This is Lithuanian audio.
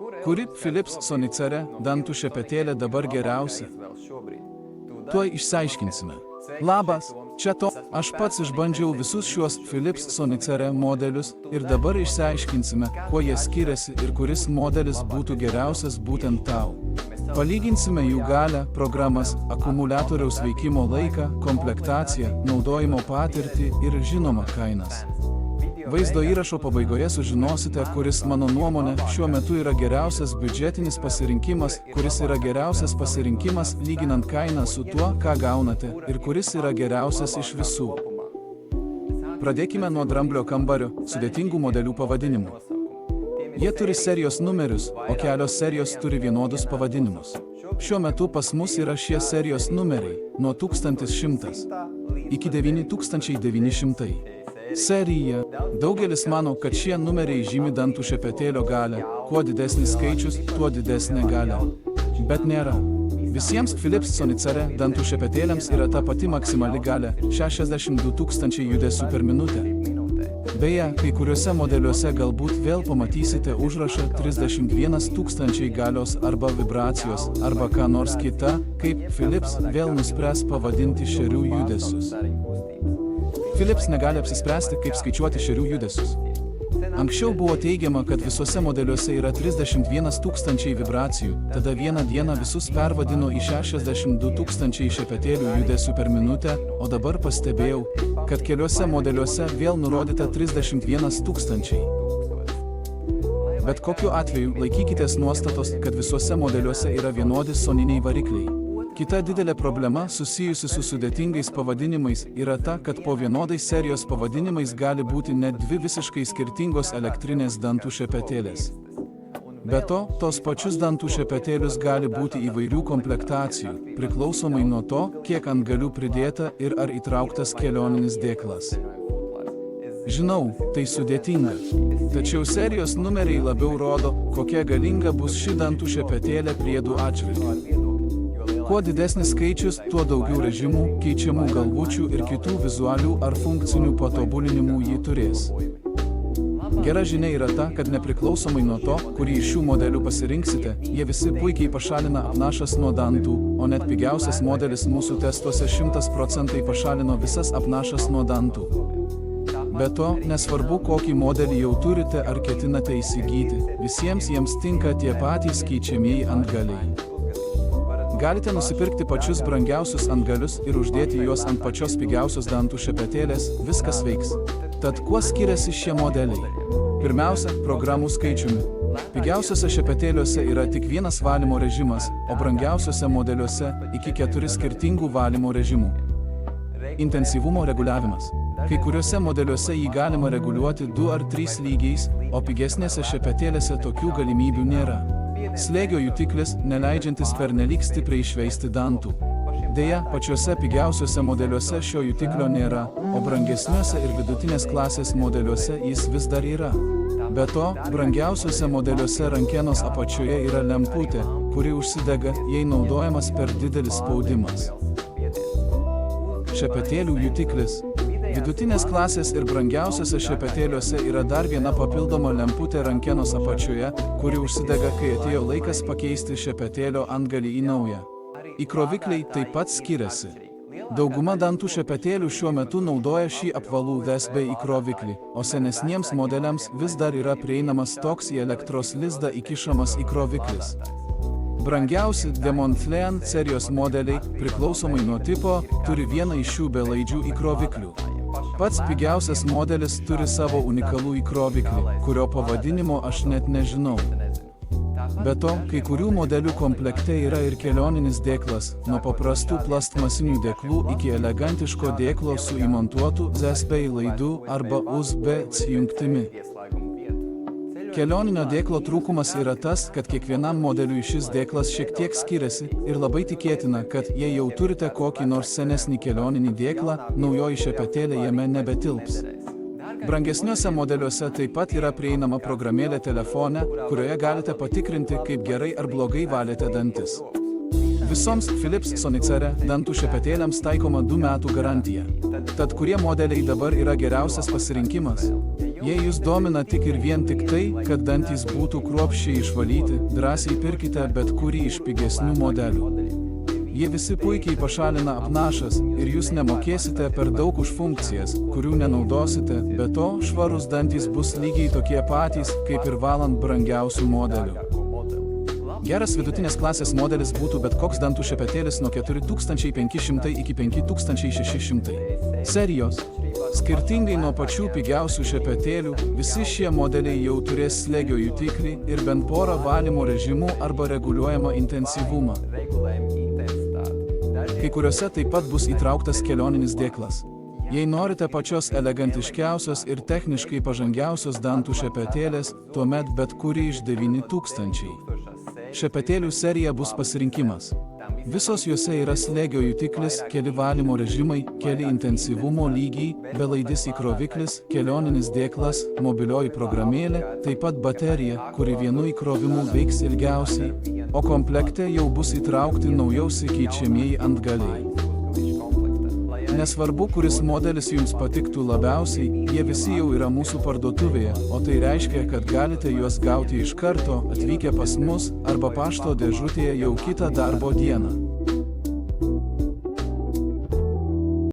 Kuri Philips Sonicare dantų šepetėlė dabar geriausia? Tuoj išsiaiškinsime. Labas, čia to. Aš pats išbandžiau visus šiuos Philips Sonicare modelius ir dabar išsiaiškinsime, kuo jie skiriasi ir kuris modelis būtų geriausias būtent tau. Palyginsime jų galią, programas, akumuliatoriaus veikimo laiką, komplektaciją, naudojimo patirtį ir žinoma kainas. Vaizdo įrašo pabaigoje sužinosite, kuris mano nuomonė šiuo metu yra geriausias biudžetinis pasirinkimas, kuris yra geriausias pasirinkimas lyginant kainą su tuo, ką gaunate, ir kuris yra geriausias iš visų. Pradėkime nuo dramblio kambario, sudėtingų modelių pavadinimų. Jie turi serijos numerius, o kelios serijos turi vienodus pavadinimus. Šiuo metu pas mus yra šie serijos numeriai, nuo 1100 iki 9900. Serija. Daugelis mano, kad šie numeriai žymi dantų šepetėlio galę. Kuo didesnis skaičius, tuo didesnė galia. Bet nėra. Visiems Philips Sonicare dantų šepetėliams yra ta pati maksimali galia – 62 000 judesių per minutę. Beje, kai kuriuose modeliuose galbūt vėl pamatysite užrašą 31 000 galios arba vibracijos, arba ką nors kita, kaip Philips vėl nuspręs pavadinti šerių judesius. Philips negali apsispręsti, kaip skaičiuoti šerių judesius. Anksčiau buvo teigiama, kad visuose modeliuose yra 31 000 vibracijų, tada vieną dieną visus pervadino į 62 000 šepetėlių judesių per minutę, o dabar pastebėjau, kad keliuose modeliuose vėl nurodyta 31 000. Bet kokiu atveju laikykitės nuostatos, kad visuose modeliuose yra vienodi soniniai varikliai. Kita didelė problema susijusi su sudėtingais pavadinimais yra ta, kad po vienodais serijos pavadinimais gali būti net dvi visiškai skirtingos elektrinės dantų šepetėlės. Be to, tos pačius dantų šepetėlius gali būti įvairių komplektacijų, priklausomai nuo to, kiek antgalių pridėta ir ar įtrauktas kelioninis dėklas. Žinau, tai sudėtinga. Tačiau serijos numeriai labiau rodo, kokia galinga bus ši dantų šepetėlė priedų atžvilgiu. Kuo didesnis skaičius, tuo daugiau režimų, keičiamų galvučių ir kitų vizualių ar funkcinių patobulinimų jį turės. Gera žinia yra ta, kad nepriklausomai nuo to, kurį iš šių modelių pasirinksite, jie visi puikiai pašalina apnašas nuo dantų, o net pigiausias modelis mūsų testuose 100% pašalino visas apnašas nuo dantų. Be to, nesvarbu, kokį modelį jau turite ar ketinate įsigyti, visiems jiems tinka tie patys keičiamieji antgaliai. Galite nusipirkti pačius brangiausius antgalius ir uždėti juos ant pačios pigiausios dantų šepetėlės, viskas veiks. Tad kuo skiriasi šie modeliai? Pirmiausia, programų skaičiumi. Pigiausiuose šepetėliuose yra tik vienas valymo režimas, o brangiausiuose modeliuose iki 4 skirtingų valymo režimų. Intensyvumo reguliavimas. Kai kuriuose modeliuose jį galima reguliuoti 2 ar 3 lygiais, o pigesnėse šepetėlėse tokių galimybių nėra. Slėgio jutiklis, neleidžiantis pernelyg stipriai išveisti dantų. Deja, pačiuose pigiausiuose modeliuose šio jutiklio nėra, o brangesniuose ir vidutinės klasės modeliuose jis vis dar yra. Be to, brangiausiuose modeliuose rankenos apačioje yra lemputė, kuri užsidega, jei naudojamas per didelis spaudimas. Šepetėlių jutiklis. Vidutinės klasės ir brangiausiuose šepetėliuose yra dar viena papildoma lemputė rankenos apačioje, kuri užsidega, kai atėjo laikas pakeisti šepetėlio antgalį į naują. Įkrovikliai taip pat skiriasi. Dauguma dantų šepetėlių šiuo metu naudoja šį apvalų USB įkroviklį, o senesniems modeliams vis dar yra prieinamas toks į elektros lizdą įkišamas įkroviklis. Brangiausi Demontlean serijos modeliai, priklausomai nuo tipo, turi vieną iš šių belaidžių įkroviklių. Pats pigiausias modelis turi savo unikalų įkroviklį, kurio pavadinimo aš net nežinau. Be to, kai kurių modelių komplekte yra ir kelioninis dėklas, nuo paprastų plastmasinių dėklų iki elegantiško dėklo su įmontuotu USB laidu arba USB-C jungtimi. Kelioninio dėklo trūkumas yra tas, kad kiekvienam modeliui šis dėklas šiek tiek skiriasi ir labai tikėtina, kad jei jau turite kokį nors senesnį kelioninį dėklą, naujoji šepetėlė jame nebetilps. Brangesniuose modeliuose taip pat yra prieinama programėlė telefone, kurioje galite patikrinti, kaip gerai ar blogai valėte dantis. Visoms Philips Sonicare dantų šepetėliams taikoma 2 metų garantija. Tad kurie modeliai dabar yra geriausias pasirinkimas? Jei jūs domina tik ir vien tik tai, kad dantys būtų kruopščiai išvalyti, drąsiai pirkite bet kurį iš pigesnių modelių. Jie visi puikiai pašalina apnašas ir jūs nemokėsite per daug už funkcijas, kurių nenaudosite, be to švarus dantys bus lygiai tokie patys, kaip ir valant brangiausių modelių. Geras vidutinės klasės modelis būtų bet koks dantų šepetėlis nuo 4500 iki 5600 serijos. Skirtingai nuo pačių pigiausių šepetėlių, visi šie modeliai jau turės slėgio jutiklį ir bent porą valymo režimų arba reguliuojamą intensyvumą. Kai kuriuose taip pat bus įtrauktas kelioninis dėklas. Jei norite pačios elegantiškiausios ir techniškai pažangiausios dantų šepetėlės, tuomet bet kuri iš 9000. Šepetėlių serija bus pasirinkimas. Visos juose yra slėgio jutiklis, keli valymo režimai, keli intensyvumo lygiai, belaidis įkroviklis, kelioninis dėklas, mobilioji programėlė, taip pat baterija, kuri vienu įkrovimu veiks ilgiausiai, o komplekte jau bus įtraukti naujausi keičiamieji antgaliai. Nesvarbu, kuris modelis jums patiktų labiausiai, jie visi jau yra mūsų parduotuvėje, o tai reiškia, kad galite juos gauti iš karto, atvykę pas mus, arba pašto dėžutėje jau kitą darbo dieną.